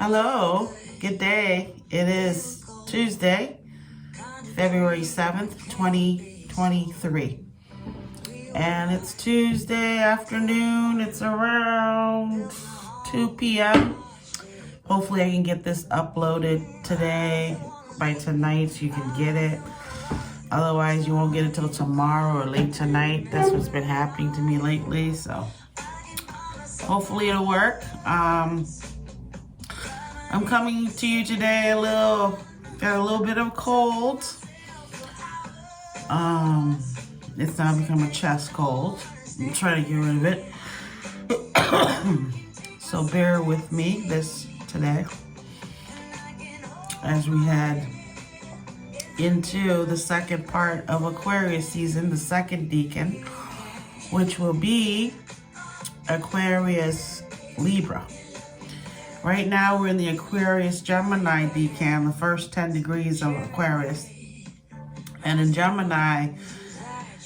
Hello, good day. It is Tuesday, February 7th, 2023. And it's Tuesday afternoon. It's around 2 p.m. Hopefully I can get this uploaded today, by tonight, so you can get it. Otherwise, you won't get it till tomorrow or late tonight. That's what's been happening to me lately, so hopefully it'll work. I'm coming to you today got a little bit of a cold. It's now become a chest cold. I'm trying to get rid of it. So bear with me today as we head into the second part of Aquarius season, the second decan, which will be Aquarius Libra. Right now we're in the Aquarius Gemini decan, the first 10 degrees of Aquarius. And in Gemini,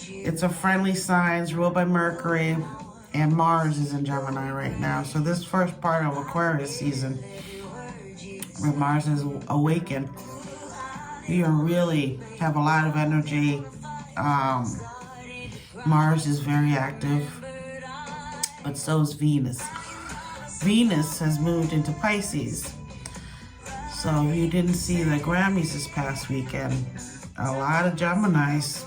it's a friendly sign, it's ruled by Mercury, and Mars is in Gemini right now. So this first part of Aquarius season, where Mars is awakened, we really have a lot of energy. Mars is very active, but so is Venus. Venus has moved into Pisces. So if you didn't see the Grammys this past weekend, a lot of Geminis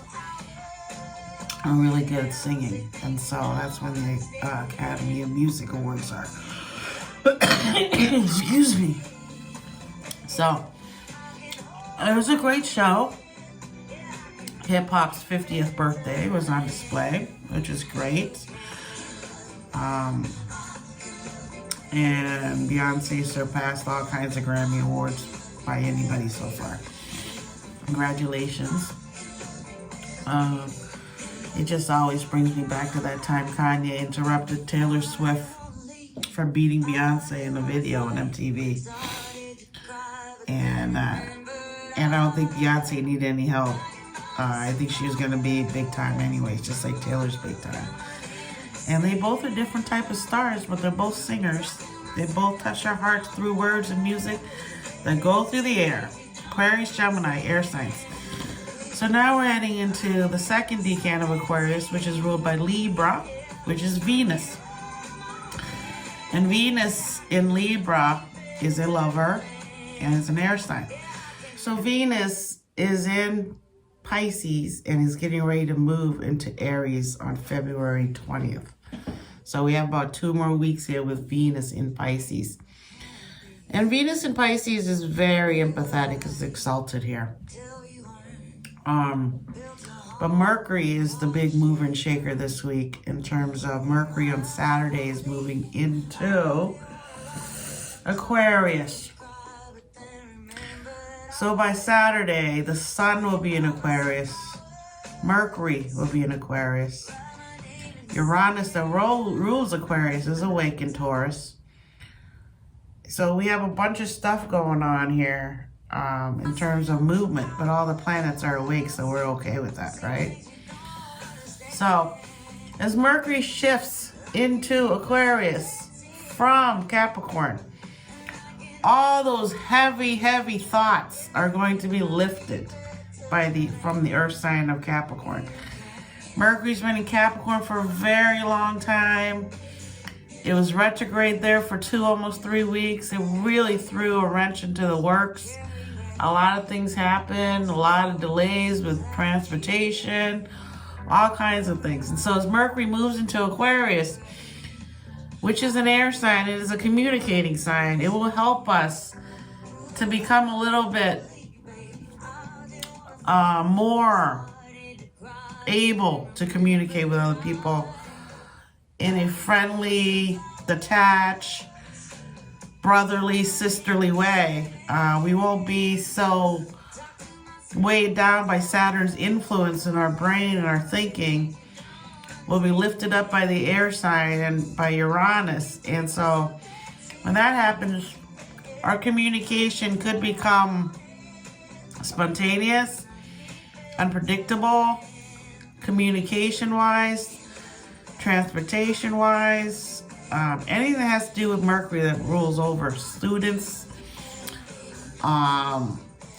are really good at singing. And so that's when the Academy of Music Awards are. Excuse me. So it was a great show. Hip Hop's 50th birthday was on display, which is great. And Beyonce surpassed all kinds of Grammy Awards by anybody so far. Congratulations. It just always brings me back to that time Kanye interrupted Taylor Swift for beating Beyonce in a video on MTV. And I don't think Beyonce needed any help. I think she was going to be big time anyways, just like Taylor's big time. And they both are different type of stars, but they're both singers. They both touch our hearts through words and music that go through the air. Aquarius, Gemini, air signs. So now we're heading into the second decan of Aquarius, which is ruled by Libra, which is Venus. And Venus in Libra is a lover and it's an air sign. So Venus is in Pisces and is getting ready to move into Aries on February 20th. So we have about 2 more weeks here with Venus in Pisces. And Venus in Pisces is very empathetic, is exalted here. But Mercury is the big mover and shaker this week in terms of Mercury on Saturday is moving into Aquarius. So by Saturday, the Sun will be in Aquarius. Mercury will be in Aquarius. Uranus, that rules Aquarius, is awake in Taurus. So we have a bunch of stuff going on here in terms of movement, but all the planets are awake, so we're okay with that, right? So as Mercury shifts into Aquarius from Capricorn, all those heavy thoughts are going to be lifted from the earth sign of Capricorn. Mercury's been in Capricorn for a very long time. It was retrograde there for almost 3 weeks. It really threw a wrench into the works. A lot of things happened, a lot of delays with transportation, all kinds of things. And so as Mercury moves into Aquarius, which is an air sign, it is a communicating sign. It will help us to become a little bit more able to communicate with other people in a friendly, detached, brotherly, sisterly way. We won't be so weighed down by Saturn's influence in our brain and our thinking. We'll be lifted up by the air sign and by Uranus. And so when that happens, our communication could become spontaneous, unpredictable, communication-wise, transportation-wise, anything that has to do with Mercury that rules over students,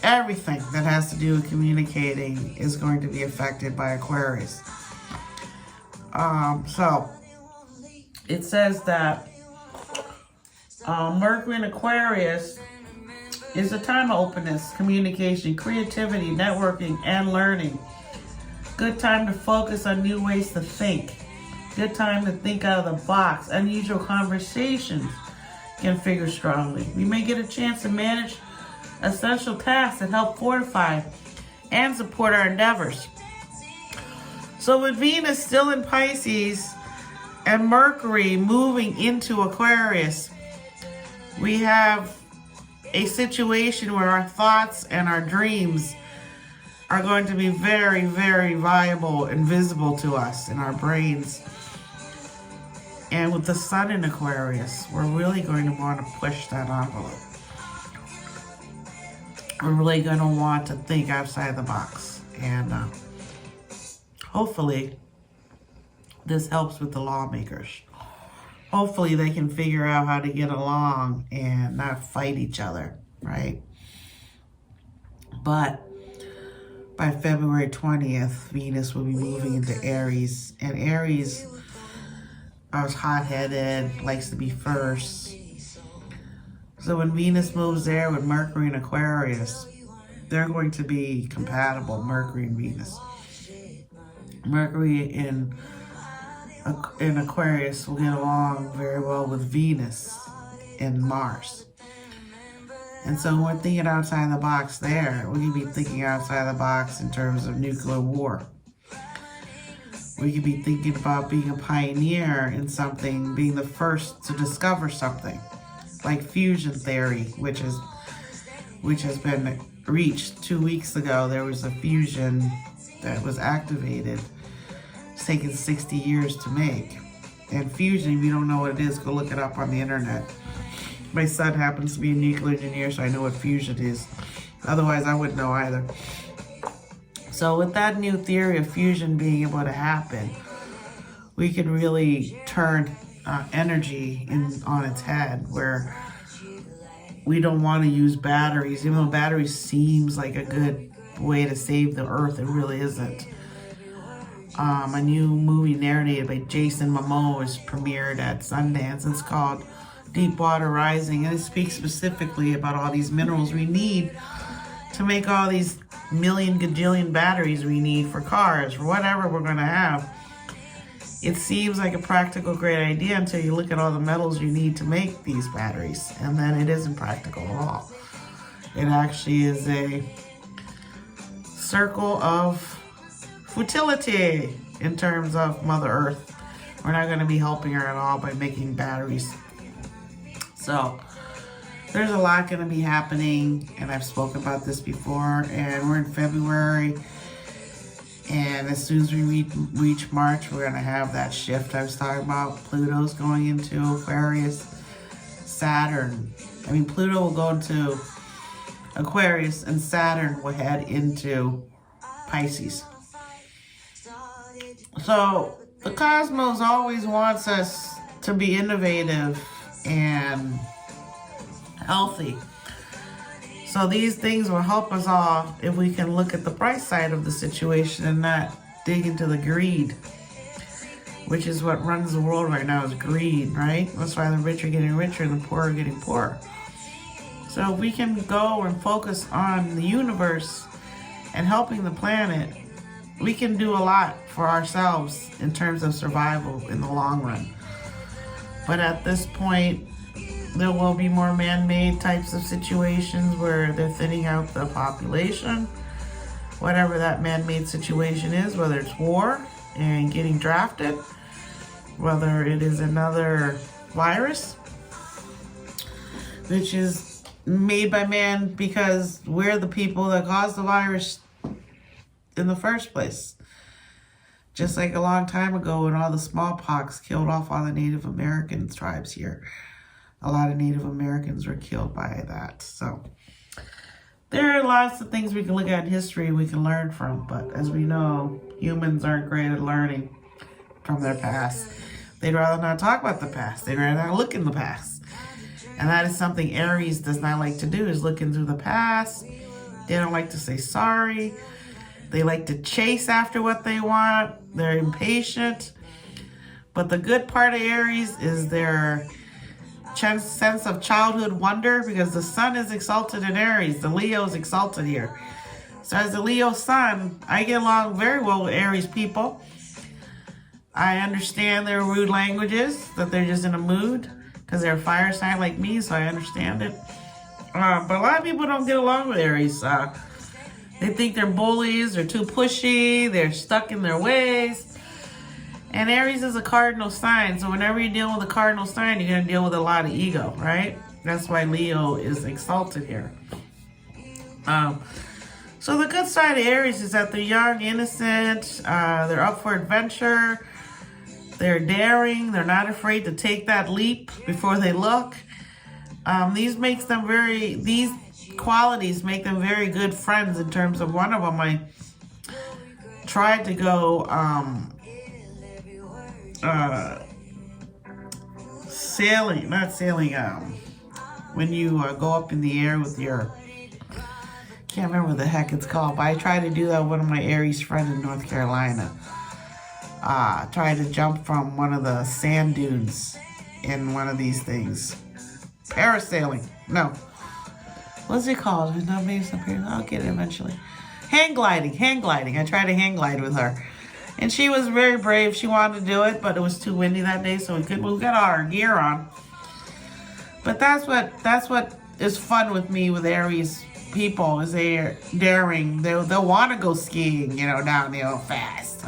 everything that has to do with communicating is going to be affected by Aquarius. So it says that Mercury in Aquarius is a time of openness, communication, creativity, networking, and learning. Good time to focus on new ways to think. Good time to think out of the box. Unusual conversations can figure strongly. We may get a chance to manage essential tasks that help fortify and support our endeavors. So with Venus still in Pisces and Mercury moving into Aquarius, we have a situation where our thoughts and our dreams are going to be very, very viable and visible to us in our brains. And with the sun in Aquarius, we're really going to want to push that envelope. We're really going to want to think outside the box. And hopefully, this helps with the lawmakers. Hopefully, they can figure out how to get along and not fight each other, right? But by February 20th, Venus will be moving into Aries. And Aries is hot-headed, likes to be first. So when Venus moves there with Mercury and Aquarius, they're going to be compatible, Mercury and Venus. Mercury in Aquarius will get along very well with Venus and Mars. And so when we're thinking outside the box there, we can be thinking outside the box in terms of nuclear war. We could be thinking about being a pioneer in something, being the first to discover something, like fusion theory, which has been reached 2 weeks ago. There was a fusion that was activated. It's taken 60 years to make. And fusion, if you don't know what it is, go look it up on the internet. My son happens to be a nuclear engineer, so I know what fusion is. Otherwise, I wouldn't know either. So with that new theory of fusion being able to happen, we can really turn energy on its head, where we don't want to use batteries. Even though batteries seems like a good way to save the earth, it really isn't. A new movie narrated by Jason Momoa is premiered at Sundance. It's called Deepwater Rising, and it speaks specifically about all these minerals we need to make all these million gajillion batteries we need for cars, for whatever we're going to have. It seems like a practical great idea until you look at all the metals you need to make these batteries, and then it isn't practical at all. It actually is a circle of futility in terms of Mother Earth. We're not going to be helping her at all by making batteries. So there's a lot going to be happening, and I've spoken about this before, and we're in February, and as soon as we reach March, we're going to have that shift I was talking about. Pluto's going into Aquarius. Pluto will go into Aquarius, and Saturn will head into Pisces. So the cosmos always wants us to be innovative and healthy. So these things will help us all if we can look at the bright side of the situation and not dig into the greed, which is what runs the world right now, is greed, right? That's why the rich are getting richer and the poor are getting poorer. So if we can go and focus on the universe and helping the planet, we can do a lot for ourselves in terms of survival in the long run. But at this point, there will be more man-made types of situations where they're thinning out the population. Whatever that man-made situation is, whether it's war and getting drafted, whether it is another virus, which is made by man because we're the people that caused the virus in the first place. Just like a long time ago when all the smallpox killed off all the Native American tribes here. A lot of Native Americans were killed by that. So there are lots of things we can look at in history we can learn from. But as we know, humans aren't great at learning from their past. They'd rather not talk about the past. They'd rather not look in the past. And that is something Aries does not like to do, is look into the past. They don't like to say sorry. They like to chase after what they want. They're impatient. But the good part of Aries is their sense of childhood wonder, because the sun is exalted in Aries. The Leo is exalted here. So as a Leo sun, I get along very well with Aries people. I understand their rude languages, that they're just in a mood, because they're a fire sign like me, so I understand it. But a lot of people don't get along with Aries. They think they're bullies, they're too pushy, they're stuck in their ways. And Aries is a cardinal sign, so whenever you're dealing with a cardinal sign, you're going to deal with a lot of ego, right? That's why Leo is exalted here. So the good side of Aries is that they're young, innocent, they're up for adventure, they're daring, they're not afraid to take that leap before they look. These qualities make them very good friends. In terms of one of them, I tried to go when you go up in the air with your, can't remember what the heck it's called, but I tried to do that with one of my Aries friends in North Carolina. Tried to jump from one of the sand dunes in one of these things. Parasailing. No. What's it called? I'll get it eventually. Hang gliding. I tried to hang glide with her. And she was very brave. She wanted to do it, but it was too windy that day, so we got our gear on. But that's what is fun with me with Aries people, is they're daring. They'll want to go skiing, downhill fast.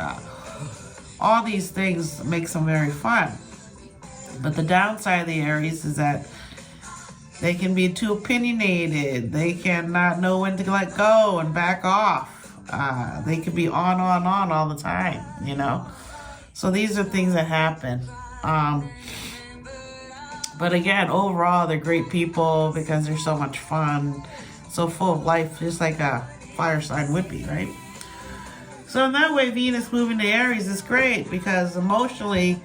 All these things makes them very fun. But the downside of the Aries is that they can be too opinionated. They cannot know when to let go and back off. They could be on all the time, So these are things that happen. But again, overall, they're great people because they're so much fun, so full of life, just like a fire sign would be, right? So in that way, Venus moving to Aries is great, because emotionally,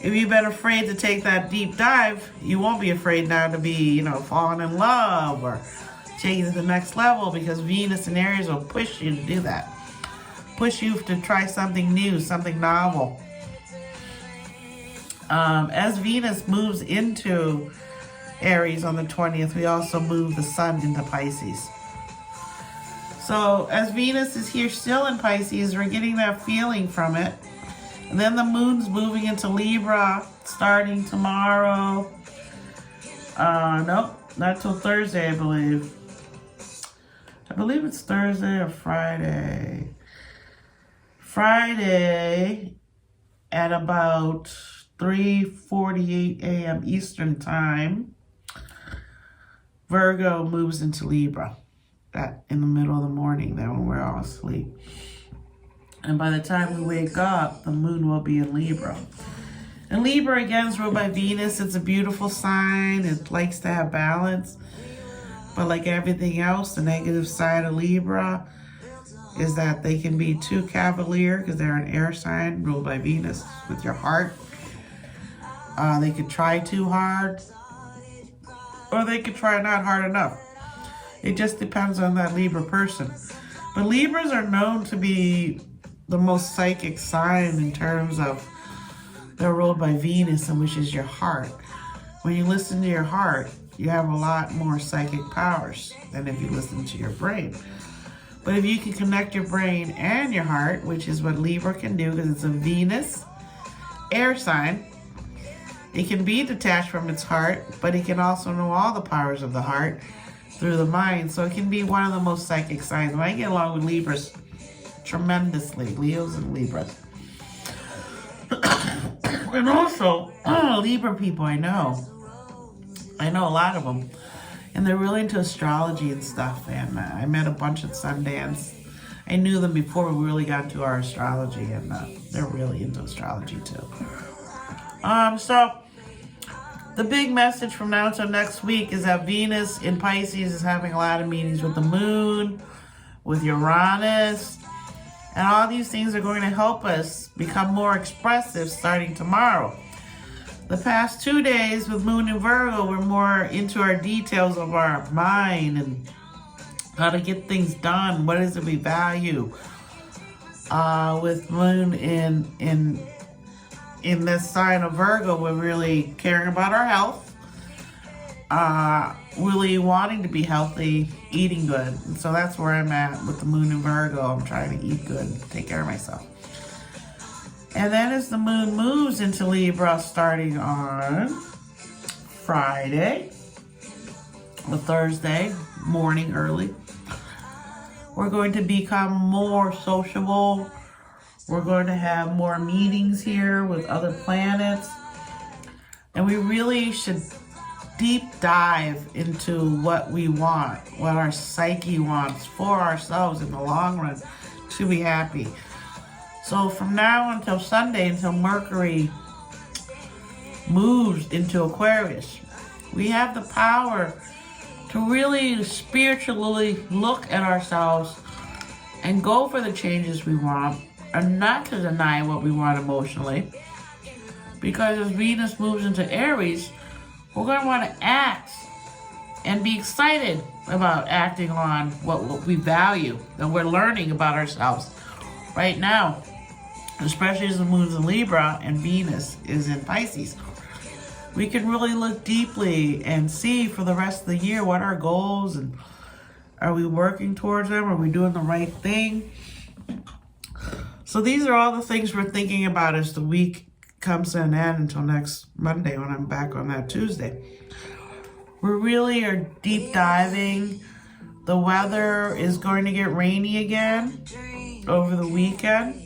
if you've been afraid to take that deep dive, you won't be afraid now to be, falling in love or take it to the next level, because Venus and Aries will push you to do that. Push you to try something new, something novel. As Venus moves into Aries on the 20th, we also move the sun into Pisces. So as Venus is here still in Pisces, we're getting that feeling from it. And then the moon's moving into Libra starting tomorrow. Nope, not till Thursday, I believe. I believe it's Thursday or Friday. Friday at about 3:48 a.m. Eastern Time, Virgo moves into Libra. That in the middle of the morning, then when we're all asleep. And by the time we wake up, the moon will be in Libra. And Libra, again, is ruled by Venus. It's a beautiful sign. It likes to have balance. But like everything else, the negative side of Libra is that they can be too cavalier, because they're an air sign ruled by Venus with your heart. They could try too hard, or they could try not hard enough. It just depends on that Libra person. But Libras are known to be the most psychic sign in terms of they're ruled by Venus, and which is your heart. When you listen to your heart, you have a lot more psychic powers than if you listen to your brain. But if you can connect your brain and your heart, which is what Libra can do, because it's a Venus air sign, it can be detached from its heart, but it can also know all the powers of the heart through the mind. So it can be one of the most psychic signs. I get along with Libras tremendously, Leos and Libras. And also, Libra people I know a lot of them, and they're really into astrology and stuff. And I met a bunch at Sundance. I knew them before we really got into our astrology, and they're really into astrology too. So the big message from now until next week is that Venus in Pisces is having a lot of meetings with the moon, with Uranus, and all these things are going to help us become more expressive starting tomorrow. The past 2 days with Moon in Virgo, we're more into our details of our mind and how to get things done. What is it we value? With Moon in this sign of Virgo, we're really caring about our health. Really wanting to be healthy, eating good. And so that's where I'm at with the Moon in Virgo. I'm trying to eat good, take care of myself. And then as the moon moves into Libra starting on Friday, or Thursday morning early, we're going to become more sociable. We're going to have more meetings here with other planets. And we really should deep dive into what we want, what our psyche wants for ourselves in the long run to be happy. So from now until Sunday, until Mercury moves into Aquarius, we have the power to really spiritually look at ourselves and go for the changes we want, and not to deny what we want emotionally. Because as Venus moves into Aries, we're going to want to act and be excited about acting on what we value and we're learning about ourselves right now, especially as the moon's in Libra and Venus is in Pisces. We can really look deeply and see for the rest of the year what our goals and are we working towards them? Are we doing the right thing? So these are all the things we're thinking about as the week comes to an end until next Monday when I'm back on that Tuesday. We really are deep diving. The weather is going to get rainy again over the weekend.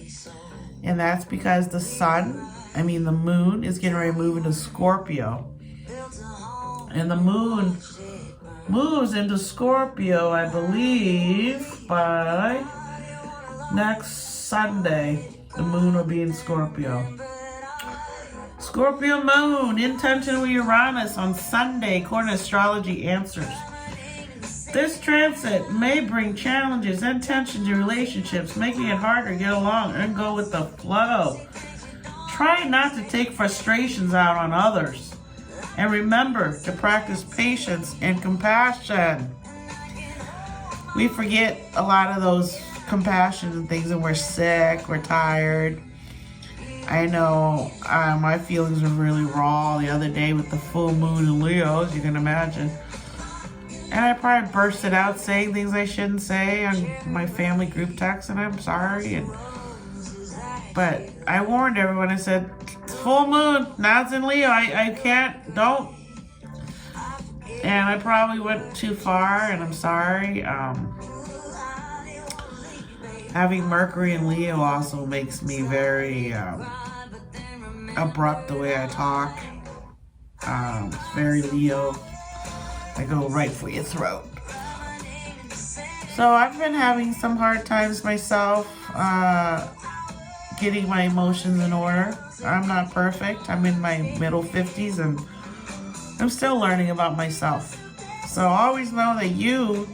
And that's because the moon is getting ready to move into Scorpio. And the moon moves into Scorpio, I believe, by next Sunday. The moon will be in Scorpio. Scorpio moon in tension with Uranus on Sunday, according to Astrology Answers. This transit may bring challenges and tension to relationships, making it harder to get along and go with the flow. Try not to take frustrations out on others. And remember to practice patience and compassion. We forget a lot of those compassions and things, and we're sick, we're tired. I know my feelings were really raw the other day with the full moon in Leo, as you can imagine. And I probably bursted out saying things I shouldn't say on my family group text, and I'm sorry. But I warned everyone. I said, full moon, now it's in Leo. I can't, don't. And I probably went too far, and I'm sorry. Having Mercury in Leo also makes me very abrupt the way I talk. It's very Leo. I go right for your throat. So I've been having some hard times myself getting my emotions in order. I'm not perfect. I'm in my middle 50s and I'm still learning about myself. So always know that you